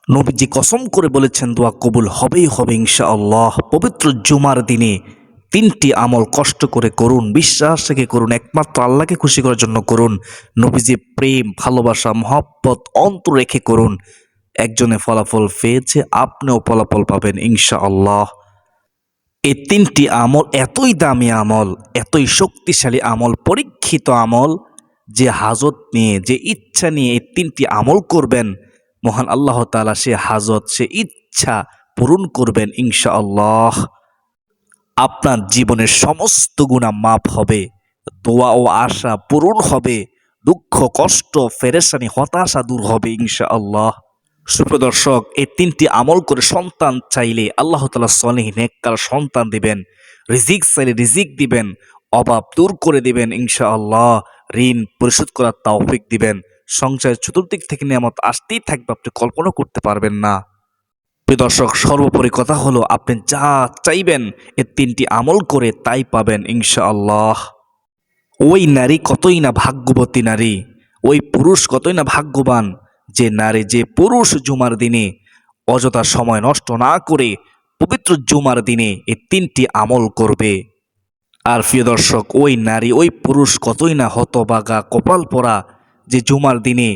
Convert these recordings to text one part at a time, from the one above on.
নবীজি কসম করে বলেছেন দোয়া কবুল হবেই হবে ইনশাআল্লাহ। পবিত্র জুমার দিনে তিনটি আমল কষ্ট করে করুন, বিশ্বাস রেখে করুন, একমাত্র আল্লাহকে খুশি করার জন্য করুন। নবীজি প্রেম, ভালোবাসা, মহব্বত অন্তর রেখে করুন। একজনে ফলাফল পেয়েছে, আপনিও ফলাফল পাবেন ইনশাআল্লাহ। এই তিনটি আমল এতই দামি আমল, এতই শক্তিশালী আমল, পরীক্ষিত আমল, যে হাজত নিয়ে, যে ইচ্ছা নিয়ে এই তিনটি আমল করবেন, মহান আল্লাহ তাআলা সে হাজত, সে ইচ্ছা পূরণ করবেন ইনশাআল্লাহ। আপনার জীবনের সমস্ত গুনাহ মাফ হবে, দোয়া ও আশা পূরণ হবে, দুঃখ কষ্ট পেরেশানি হতাশা দূর হবে ইনশাআল্লাহ। সুপ্রিয় দর্শক, এই তিনটি আমল করে সন্তান চাইলে আল্লাহ তাআলা সলিহ নেককার সন্তান দিবেন, রিজিক চাইলে রিজিক দিবেন, অভাব দূর করে দিবেন ইনশাআল্লাহ, ঋণ পরিশোধ করার তৌফিক দিবেন, সংসারের চতুর্দিক থেকে নিয়ামত আসতেই থাকবে, আপনি কল্পনা করতে পারবেন না। প্রিয় দর্শক, সর্বোপরি কথা হলো আপনি যা চাইবেন এই তিনটি আমল করে তাই পাবেন ইনশাআল্লাহ। ওই নারী কতই না ভাগ্যবতী নারী, ওই পুরুষ কতই না ভাগ্যবান, যে নারী, যে পুরুষ জুমার দিনে অযথা সময় নষ্ট না করে পবিত্র জুমার দিনে এই তিনটি আমল করবে। আর প্রিয় দর্শক, ওই নারী, ওই পুরুষ কতই না হতবাগা কপাল পোড়া, যে জুমার দিনে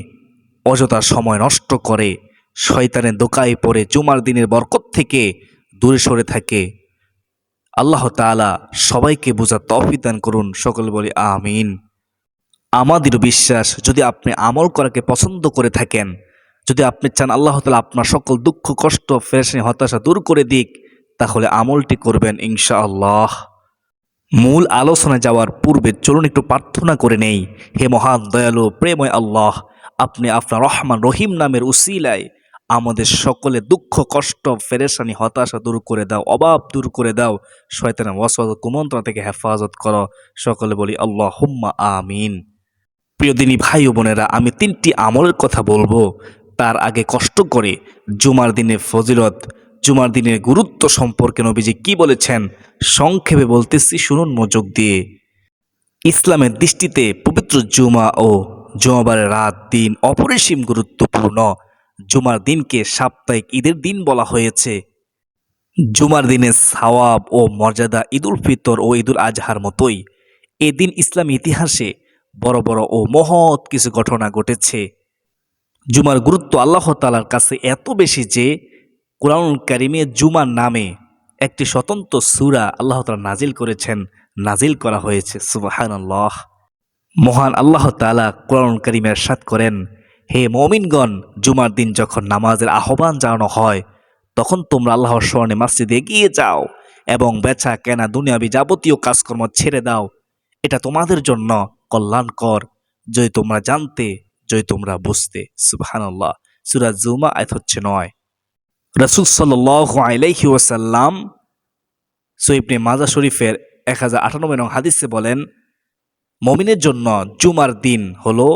অযথা সময় নষ্ট করে, শয়তানের দোকায় পড়ে জুমার দিনের বরকত থেকে দূরে সরে থাকে। আল্লাহ তাআলা সবাইকে বোঝার তৌফিক দান করুন, সকলে বলি আমিন। আমাদেরও বিশ্বাস, যদি আপনি আমল করাকে পছন্দ করে থাকেন, যদি আপনি চান আল্লাহ তাআলা আপনার সকল দুঃখ কষ্ট পেরেশানি হতাশা দূর করে দিক, তাহলে আমলটি করবেন ইনশাআল্লাহ। মূল আলোচনায় যাওয়ার পূর্বে চলুন একটু প্রার্থনা করে নেই। হে মহান দয়ালু প্রেময় আল্লাহ, আপনি আপনার রহমান রহিম নামের উসিলায় আমাদের সকলে দুঃখ কষ্ট পেরেশানি হতাশা দূর করে দাও, অভাব দূর করে দাও, শয়তানের ওয়াসওয়াসা কুমন্ত্রণা থেকে হেফাজত করো, সকলে বলি আল্লাহুম্মা আমিন। প্রিয় দিনী ভাই ও বোনেরা, আমি তিনটি আমলের কথা বলবো, তার আগে কষ্ট করে জুমার দিনের ফজিলত, জুমার দিনের গুরুত্ব সম্পর্কে নবীজি কি বলেছেন সংক্ষেপে বলতেছি, শুনুন মনোযোগ দিয়ে। ইসলামের দৃষ্টিতে পবিত্র জুমা ও জুমাবারের রাত দিন অপরিসীম গুরুত্বপূর্ণ। জুমার দিনকে সাপ্তাহিক ঈদের দিন বলা হয়েছে। জুমার দিনের সওয়াব ও মর্যাদা ঈদুল ফিতর ও ঈদুল আজহার মতোই এদিন ইসলামী ইতিহাসে বড় বড় ও মহৎ কিছু ঘটনা ঘটেছে। জুমার গুরুত্ব আল্লাহ তাআলার কাছে এত বেশি যে কুরআনুল কারীমে জুমার নামে একটি স্বতন্ত্র সূরা আল্লাহ তাআলা নাজিল করেছেন, নাজিল করা হয়েছে। সুবহানাল্লাহ। মহান আল্লাহ তাআলা কুরআনুল কারীমে ইরশাদ করেন, হে মুমিনগণ, জুমার দিন যখন নামাজের আহ্বান জানানো হয়, তখন তোমরা আল্লাহর স্মরণে মসজিদে এগিয়ে যাও এবং বেচা কেনা দুনিয়াবি যাবতীয় কাজকর্ম ছেড়ে দাও। এটা তোমাদের জন্য কল্যাণকর, যদি তোমরা জানতে, যদি তোমরা বুঝতে। সুবহানাল্লাহ। সূরা জুমা আয়াত হচ্ছে 9। রাসূল সাল্লাল্লাহু আলাইহি ওয়াসাল্লাম সহিহ ইবনে মাজাহ শরীফের 1098 নং হাদিসে বলেন, মুমিনের জন্য জুমার দিন হলো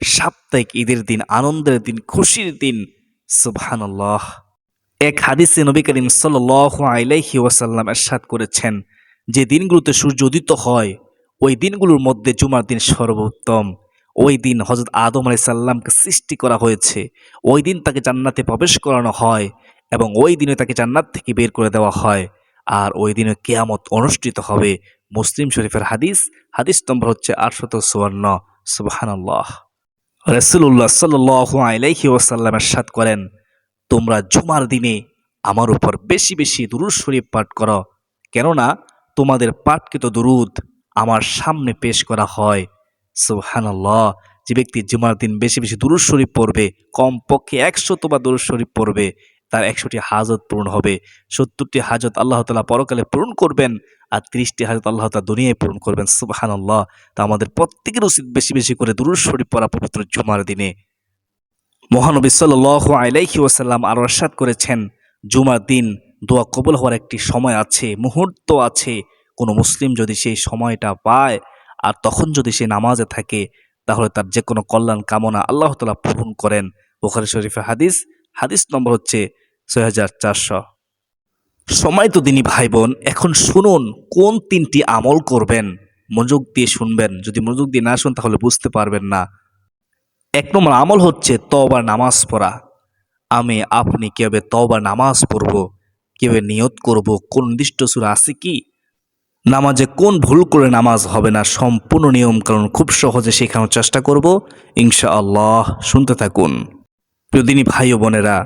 সাপ্তাহিক ঈদের দিন, আনন্দের দিন, খুশির দিন। সুবহানাল্লাহ। এক হাদিসে নবী করিম সাল্লাল্লাহু আলাইহি ওয়াসাল্লাম ইরশাদ করেছেন, যে দিনগুলোতে সূর্য উদিত হয় ওই দিনগুলোর মধ্যে জুমার দিন সর্বোত্তম। ওই দিন হযরত আদম আলাইহিস সালামকে সৃষ্টি করা হয়েছে, ওই দিন তাকে জান্নাতে প্রবেশ করানো হয় এবং ওই দিনে তাকে জান্নাত থেকে বের করে দেওয়া হয়, আর ওই দিনে কিয়ামত অনুষ্ঠিত হবে। মুসলিম শরীফের হাদিস, হাদিস নম্বর হচ্ছে 854। সুবহানাল্লাহ। রাসূলুল্লাহ সাল্লাল্লাহু আলাইহি ওয়াসাল্লাম ইরশাদ করেন, তোমরা জুমার দিনে আমার উপর বেশি বেশি দুরূদ শরীফ পাঠ করো, কেননা তোমাদের পাঠকৃত দুরূদ আমার সামনে পেশ করা হয়। সুবহানাল্লাহ। যে ব্যক্তি জুমার দিন বেশি বেশি দুরূদ শরীফ পড়বে, কমপক্ষে 100বার দুরূদ শরীফ পড়বে, তার 100টি হাজত পূরণ হবে। 70টি হাজত আল্লাহ তাআলা পরকালে পূরণ করবেন, আর 30টি হাজত আল্লাহ তাআলা দুনিয়ায় পূরণ করবেন। সুবহানাল্লাহ। তা আমাদের প্রত্যেকের উচিত বেশি বেশি করে দুরূদ শরীফ পড়া পবিত্র জুমার দিনে। মহানবী সাল্লাল্লাহু আলাইহি ওয়াসাল্লাম আরও ইরশাদ করেছেন, জুমার দিন দোয়া কবুল হওয়ার একটি সময় আছে, মুহূর্ত আছে। কোনো মুসলিম যদি সেই সময়টা পায় আর তখন যদি সে নামাজে থাকে, তাহলে তার যে কোনো কল্যাণ কামনা আল্লাহ তাআলা পূরণ করেন। বুখারী শরীফের হাদিস, হাদিস নম্বর হচ্ছে 6400। সময় তো দিনী ভাই বোন, এখন শুনুন কোন তিনটি আমল করবেন। মনোযোগ দিয়ে শুনবেন, যদি মনোযোগ দিয়ে না শুন তাহলে বুঝতে পারবেন না। 1 নম্বর আমল হচ্ছে তওবার নামাজ পড়া। আমি আপনি কিভাবে তওবা নামাজ পড়ব, কিভাবে নিয়ত করব, কোন নির্দিষ্ট সূরা আছে কি, নামাজে কোন ভুল করে নামাজ হবে না, সম্পূর্ণ নিয়মকানুন খুব সহজে শেখানোর চেষ্টা করব ইনশাআল্লাহ। শুনতে থাকুন। প্রিয় দিনী ভাই ও বোনেরা,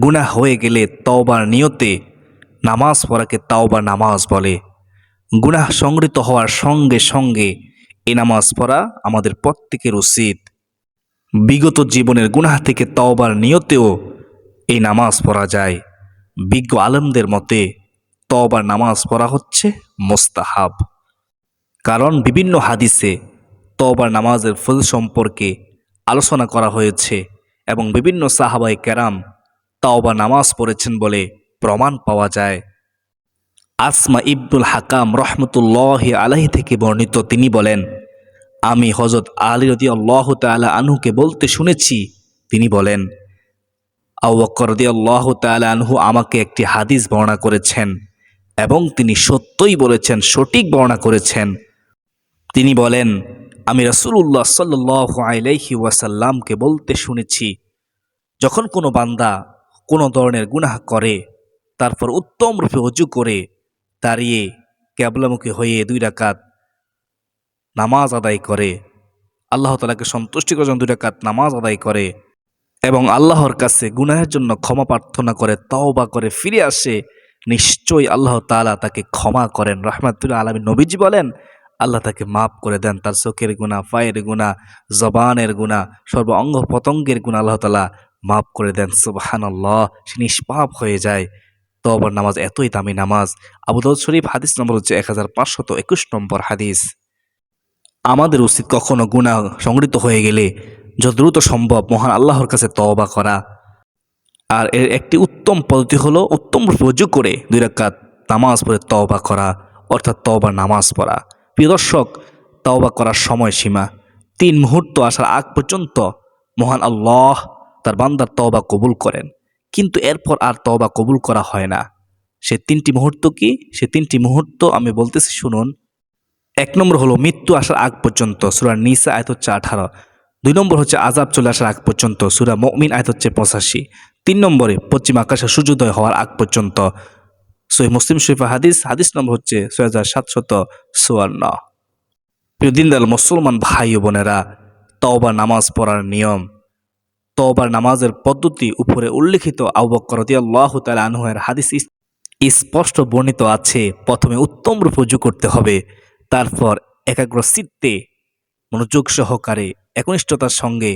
গুনাহ হয়ে গেলে তওবার নিয়তে নামাজ পড়াকে তাওবা নামাজ বলে। গুনাহ সংগৃহীত হওয়ার সঙ্গে সঙ্গে এই নামাজ পড়া আমাদের প্রত্যেকের উচিত। বিগত জীবনের গুনাহ থেকে তওবার নিয়তেও এই নামাজ পড়া যায়। বিজ্ঞ আলেমদের মতে তওবার নামাজ পড়া হচ্ছে মোস্তাহাব। কারণ বিভিন্ন হাদিসে তওবার নামাজের ফল সম্পর্কে আলোচনা করা হয়েছে এবং বিভিন্ন সাহাবায়ে কেরাম তওবা নামাজ পড়েছেন বলে প্রমাণ পাওয়া যায়। আসমা ইবনুল হাকাম রহমতুল্লাহি আলাইহি থেকে বর্ণিত, তিনি বলেন, আমি হযরত আলী রাদিয়াল্লাহু তাআলা আনহুকে বলতে শুনেছি, তিনি বলেন, আবু বকর রাদিয়াল্লাহু তাআলা আনহু আমাকে একটি হাদিস বর্ণনা করেছেন এবং তিনি সত্যই বলেছেন, সঠিক বর্ণনা করেছেন। তিনি বলেন, আমি রাসূলুল্লাহ সাল্লাল্লাহু আলাইহি ওয়াসাল্লামকে বলতে শুনেছি, যখন কোনো বান্দা কোনো ধরনের গুনাহ করে তারপর উত্তম রূপে ওযু করে দাঁড়িয়ে কিবলামুখী হয়ে 2 রাকাত নামাজ আদায় করে, আল্লাহ তাআলাকে সন্তুষ্টি করার জন্য 2 রাকাত নামাজ আদায় করে এবং আল্লাহর কাছে গুনাহের জন্য ক্ষমা প্রার্থনা করে, তওবা করে ফিরে আসে, নিশ্চয়ই আল্লাহ তাআলা তাকে ক্ষমা করেন। রাহমাতুল আলামিন নবীজি বলেন, আল্লাহ তাকে মাফ করে দেন। তার চোখের গুনাহ, পায়ের গুনাহ, জবানের গুনাহ, সর্ব অঙ্গ প্রত্যঙ্গের গুনাহ আল্লাহ তাআলা মাফ করে দেন। সুবহানাল্লাহ, সে নিষ্পাপ হয়ে যায়। তওবার নামাজ এতই দামি নামাজ। আবু দাউদ শরীফ হাদিস নম্বর হচ্ছে 1521 নম্বর হাদিস। আমাদের উচিত কখনো গুনাহ সংগৃহীত হয়ে গেলে যত দ্রুত সম্ভব মহান আল্লাহর কাছে তওবা করা। আর এর একটি উত্তম পদ্ধতি হলো উত্তম রূপে ওযু করে 2 রাকাত নামাজ পড়ে তওবা করা, অর্থাৎ তওবার নামাজ পড়া। প্রিয় দর্শক, তওবা করার সময়সীমা 3 মুহূর্ত আসার আগ পর্যন্ত মহান আল্লাহ তার বান্দার তওবা কবুল করেন, কিন্তু এরপর আর তওবা কবুল করা হয় না। সে 3টি মুহূর্ত কি? সে 3টি মুহূর্ত আমি বলতেছি, শুনুন। 1 নম্বর হলো মৃত্যু আসার আগ পর্যন্ত, সূরা নিসা আয়াত হচ্ছে 18। 2 নম্বর হচ্ছে আযাব চলে আসার আগ পর্যন্ত, সূরা মুমিন আয়াত হচ্ছে 85। 3 নম্বরে পশ্চিম আকাশে সূর্যোদয় হওয়ার আগ পর্যন্ত, সহিহ মুসলিম শরীফ হাদিস, হাদিস নম্বর হচ্ছে 6754। প্রিয় দিনদার মুসলমান ভাই ও বোনেরা, তওবা নামাজ পড়ার নিয়ম, তওবার নামাজের পদ্ধতি উপরে উল্লেখিত আবু বকর রাদিয়াল্লাহু তাআলা আনহু এর হাদিস স্পষ্ট বর্ণিত আছে। প্রথমে উত্তম রূপে ওযু করতে হবে, তারপর একাগ্র চিত্তে মনোযোগ সহকারে একনিষ্ঠতার সঙ্গে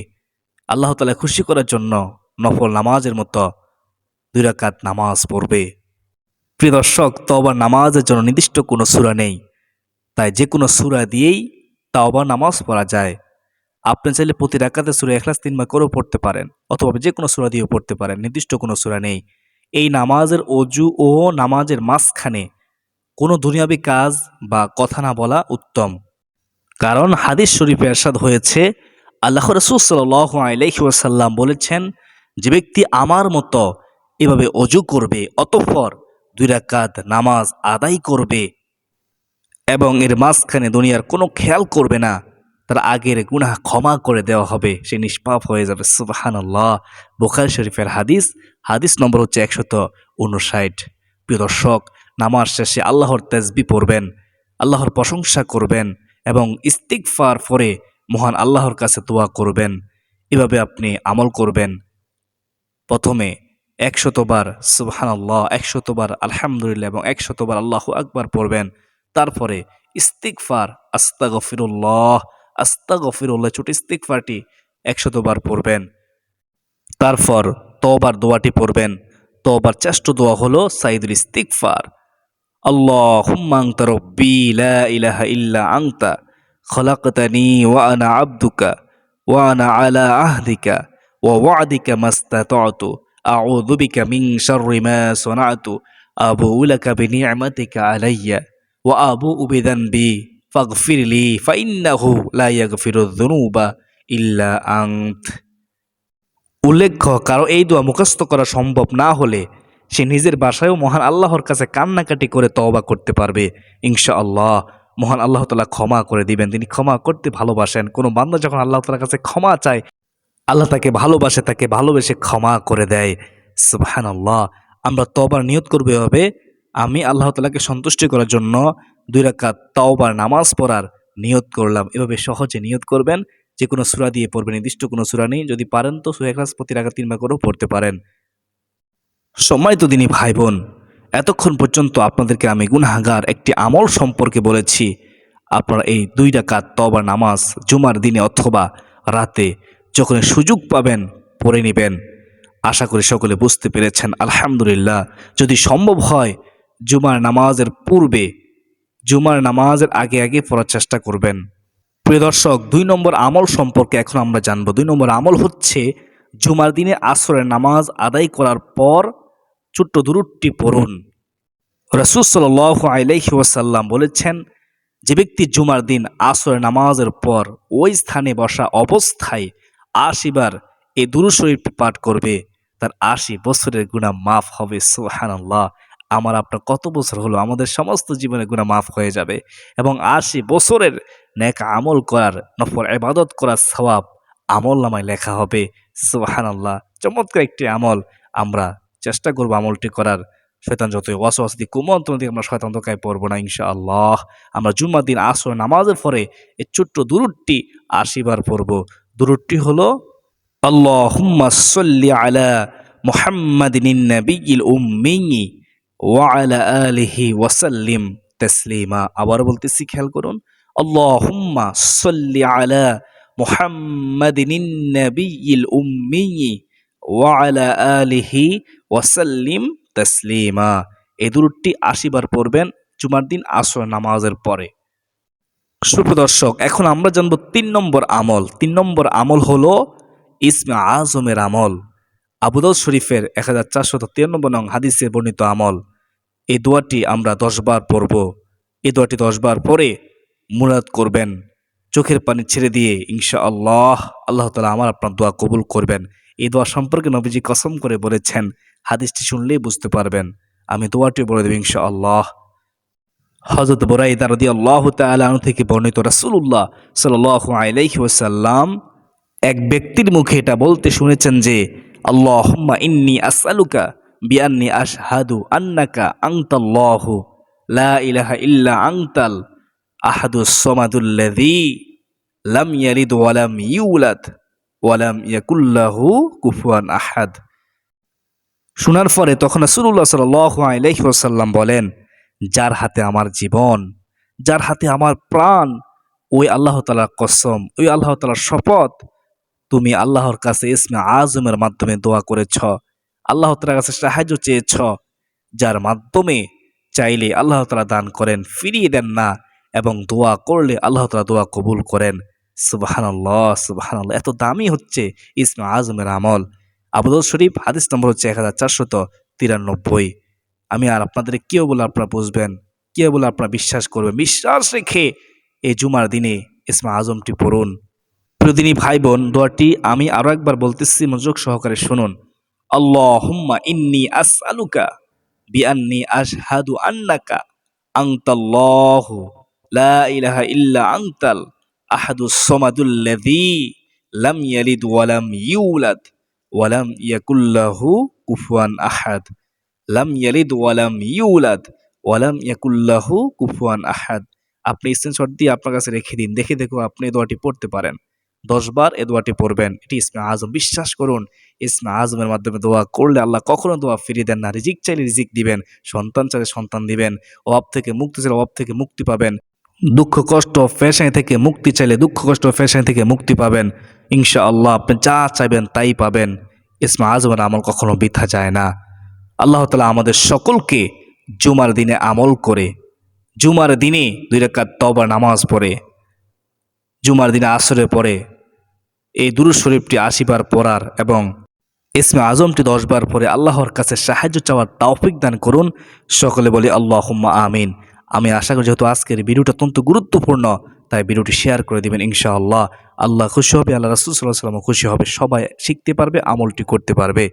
আল্লাহ তাআলা খুশি করার জন্য নফল নামাজের মতো 2 রাকাত নামাজ পড়বে। প্রিয় দর্শক, তওবার নামাজের জন্য নির্দিষ্ট কোনো সূরা নেই, তাই যে কোনো সূরা দিয়েই তওবার নামাজ পড়া যায়। আপনি চাইলে প্রতি রাকাতে সূরা ইখলাস 3 বার করেও পড়তে পারেন, অথবা যে কোনো সূরা দিয়েও পড়তে পারেন, নির্দিষ্ট কোনো সূরা নেই। এই নামাজের ওযু ও নামাজের মাঝখানে কোনো দুনিয়াবী কাজ বা কথা না বলা উত্তম। কারণ হাদিস শরীফে ইরশাদ হয়েছে, আল্লাহ রাসূল সাল্লাল্লাহু আলাইহি ওয়াসাল্লাম বলেছেন, যে ব্যক্তি আমার মতো এভাবে ওযু করবে অতঃপর 2 রাকাত নামাজ আদায় করবে এবং এর মাঝখানে দুনিয়ার কোনো খেয়াল করবে না, তার আগের গুনাহ ক্ষমা করে দেওয়া হবে, সে নিষ্পাপ হয়ে যাবে। সুবহানাল্লাহ। বুখারী শরীফের হাদিস, হাদিস নম্বর হচ্ছে 159। প্রিয় দর্শক, নামাজ শেষে আল্লাহর তাসবিহ পড়বেন, আল্লাহর প্রশংসা করবেন এবং ইস্তিগফার পরে মহান আল্লাহর কাছে দোয়া করবেন। এভাবে আপনি আমল করবেন। প্রথমে 100 বার সুবহানাল্লাহ, 100 বার আলহামদুলিল্লাহ এবং 100 বার আল্লাহু আকবার পড়বেন। তারপরে ইস্তিগফার, আস্তাগফিরুল্লাহ, আস্তাগফিরুল্লাহ, ছোট ইস্তিগফারটি 100 বার পড়বেন। তারপর তওবার দোয়াটি পড়বেন। তওবার শ্রেষ্ঠ দোয়া হলো সাইয়্যিদুল ইস্তিগফার, আল্লাহুম্মা আনতা রাব্বি লা ইলাহা ইল্লা আনতা খলাকতানি ওয়া আনা আবদুকা ওয়া আনা আলা আহদিকা ওয়া ওয়া'দিকা মাস্তাতা'তু আউযু বিকা মিন শাররি মা সানা'তু আবুউ লাকা বিনি'মাতিকা আলাইয়া ওয়া আবুউ বিযানবি ফাগফিরলি ফাইন্নাহু লা ইয়াগফিরুয যুনুবা ইল্লা আনত। উল্লেখ্য, কারো এই দোয়া মুখস্থ করা সম্ভব না হলে সে নিজের বাসায়ও মহান আল্লাহর কাছে কান্নাকাটি করে তওবা করতে পারবে ইনশাআল্লাহ। মহান আল্লাহ তাআলা ক্ষমা করে দিবেন, তিনি ক্ষমা করতে ভালোবাসেন। কোনো বান্দা যখন আল্লাহ তাআলার কাছে ক্ষমা চায় আল্লাহ তাকে ভালোবাসে, তাকে ভালোবেসে ক্ষমা করে দেয়। সুবহানাল্লাহ। আমরা তওবার নিয়ত করব এভাবে, আমি আল্লাহ তাআলাকে সন্তুষ্টি করার জন্য ২ রাকাত তওবার নামাজ পড়ার নিয়ত করলাম। এভাবে সহজে নিয়ত করবেন। যে কোনো সূরা দিয়ে পড়বেন, নির্দিষ্ট কোনো সূরা নেই। যদি পারেন তো সূরা ইখলাস প্রতি রাকাত ৩ বার করেও পড়তে পারেন। সম্মানিত দিনী ভাই বোন, এতক্ষণ পর্যন্ত আপনাদেরকে আমি গুনাহগার একটি আমল সম্পর্কে বলেছি। আপনারা এই ২ রাকাত তওবার নামাজ জুমার দিনে অথবা রাতে যখন সুযোগ পাবেন পড়ে নেবেন। আশা করি সকলে বুঝতে পেরেছেন। আলহামদুলিল্লাহ। যদি সম্ভব হয় জুমার নামাজের পূর্বে, জুমার নামাজের আগে আগে পড়ার চেষ্টা করবেন। প্রিয় দর্শক, ২ নম্বর আমল সম্পর্কে এখন আমরা জানব। ২ নম্বর আমল হচ্ছে জুমার দিনে আসরের নামাজ আদায় করার পর ছোট্ট দুরূদটি পড়ুন। রাসূল সাল্লাল্লাহু আলাইহি ওয়াসাল্লাম বলেছেন, যে ব্যক্তি জুমার দিন আসরের নামাজের পর ওই স্থানে বসা অবস্থায় ৮০ বার এই দুরূদ শরীফটি পাঠ করবে, তার ৮০ বছরের গুনাহ মাফ হবে। সুবহানাল্লাহ। আমার আপনার কত বছর হলো, আমাদের সমস্ত জীবনের গুনাহ মাফ হয়ে যাবে এবং ৮০ বছরের নেক আমল করার, নফল ইবাদত করার সওয়াব আমলনামায় লেখা হবে। সুবহানাল্লাহ। চমৎকার একটি আমল। আমরা চেষ্টা করব আমলটি করার। শয়তান যতই ওয়াসওয়াসা দিক, কুমন্ত্রণা দিক, আমরা শয়তান ধোঁকায় পড়বো না ইনশাআল্লাহ। আমরা জুম্মার দিন আসর নামাজের পরে এই ছোট্ট দুরূদটি ৮০ বার পড়ব। দুরূদটি হলো, আল্লাহুম্মা সাল্লি আলা মুহাম্মাদিন নাবিয়্যিল উম্মি ওয়া আলা আলিহি ওয়া সাল্লিম তাসলিমা। আবার বলতেছি, খেয়াল করুন। আল্লাহুম্মা সাল্লি আলা মুহাম্মাদিন নাবিয়্যিল উম্মি ওয়া আলা আলিহি ওয়া সাল্লিম তাসলিমা। এই দুরূদটি ৮০ বার পড়বেন জুমার দিন আসর নামাজের পরে। সুপ্রদর্শক, এখন আমরা জানব ৩ নম্বর আমল। ৩ নম্বর আমল হলো ইসমে আজমের আমল। আবু দাউদ শরীফের 1493 নং হাদিসে বর্ণিত আমল। এই দোয়াটি আমরা ১০ বার পড়ব। এই দোয়াটি ১০ বার পরে মুরাদ করবেন, চোখের পানি ছেড়ে দিয়ে ইনশাআল্লাহ আল্লাহ তাআলা আমার আপনার দোয়া কবুল করবেন। এই দোয়া সম্পর্কে নবীজি কসম করে বলেছেন, হাদিসটি শুনলেই বুঝতে পারবেন। আমি দোয়াটি বলে দেব ইনশাআল্লাহ। হযরত বুরাইদা রাদিয়াল্লাহু তাআলা আনহু থেকে বর্ণিত, রাসূলুল্লাহ সাল্লাল্লাহু আলাইহি ওয়াসাল্লাম এক ব্যক্তির মুখে এটা বলতে শুনেছেন যে, আল্লাহুম্মা ইন্নী আসআলুকা বিআন্নী আশহাদু আন্নাকা আনতাল্লাহু লা ইলাহা ইল্লা আনতাল আহাদুস সামাদুল্লাযী লাম ইয়ালিদ ওয়া লাম ইউলাদ ওয়া লাম ইয়াকুল লাহু কুফুয়ান আহাদ। শোনার পরে তখন রাসূলুল্লাহ সাল্লাল্লাহু আলাইহি ওয়াসাল্লাম বলেন, যার হাতে আমার জীবন, যার হাতে আমার প্রাণ, ওই আল্লাহ তাআলার কসম, ওই আল্লাহ তাআলার শপথ, তুমি আল্লাহর কাছে ইসমে আজমের মাধ্যমে দোয়া করেছ, আল্লাহ তাআলার কাছে সাহায্য চেয়েছ, যার মাধ্যমে চাইলে আল্লাহ তাআলা দান করেন, ফিরিয়ে দেন না, এবং দোয়া করলে আল্লাহ তাআলা দোয়া কবুল করেন। সুবহানাল্লাহ, সুবহানাল্লাহ। এত দামি হচ্ছে ইসমে আজমের আমল। আবু দাউদ শরীফ হাদিস নম্বর হচ্ছে 1493। আমি আর আপনাদের কেউ বলে আপনারা বুঝবেন, কেউ বলে আপনারা বিশ্বাস করবেন। বিশ্বাস রেখে এই জুমার দিনে ইসমে আজমটি পড়ুন। প্রিয়দিনী ভাই বোন, দোয়াটি আমি আরো একবার বলতেছি, মনোযোগ সহকারে শুনুন। আল্লাহুম্মা ইন্নী আসআলুকা বিআন্নী আশহাদু আন্নাকা আনতাল্লাহু লা ইলাহা ইল্লা আনতাল আহাদুস সামাদুল্লাযী লাম ইয়ালিদ ওয়া লাম ইউলাদ ওয়া লাম ইয়াকুল লাহু কুফুয়ান আহাদ। লাম ইয়ালিদ ওয়া লাম ইউলাদ ওয়া লাম ইয়াকুল লাহু কুফুয়ান আহাদ। আপনি স্ক্রিনশট দিয়ে আপনার কাছে রেখে দিন, দেখে দেখো আপনি এই দোয়াটি পড়তে পারেন। ১০ বার এই দোয়াটি পড়বেন। এটি ইসমে আজম। বিশ্বাস করুন, ইসমে আজমের মাধ্যমে দোয়া করলে আল্লাহ কখনো দোয়া ফিরিয়ে দেন না। রিজিক চাইলে রিজিক দিবেন, সন্তান চাইলে সন্তান দিবেন, অভাব থেকে মুক্তি চাইলে অভাব থেকে মুক্তি পাবেন, দুঃখ কষ্ট পেরেশানি থেকে মুক্তি চাইলে দুঃখ কষ্ট পেরেশানি থেকে মুক্তি পাবেন। ইনশাআল্লাহ আপনি যা চাইবেন তাই পাবেন। ইসমে আজমের আমল কখনো বৃথা যায় না। আল্লাহ তাআলা আমাদের সকলকে জুমার দিনে আমল করে, জুমার দিনে ২ রাকাত তওবার নামাজ পড়ে, জুমার দিনে আসরের পরে এই দুরূদ শরীফটি ৮০ বার পড়ার এবং ইসমে আজমটি ১০ বার পরে আল্লাহর কাছে সাহায্য চাওয়ার তৌফিক দান করুন। সকলে বলি আল্লাহুম্মা আমিন। আমি আশা করি যেহেতু আজকের ভিডিওটা অত্যন্ত গুরুত্বপূর্ণ, তাই ভিডিওটি শেয়ার করে দিবেন ইনশাআল্লাহ। আল্লাহ খুশি হবে, আল্লাহ রাসূল সাল্লাল্লাহু আলাইহি ওয়াসাল্লাম খুশি হবে, সবাই শিখতে পারবে, আমলটি করতে পারবে।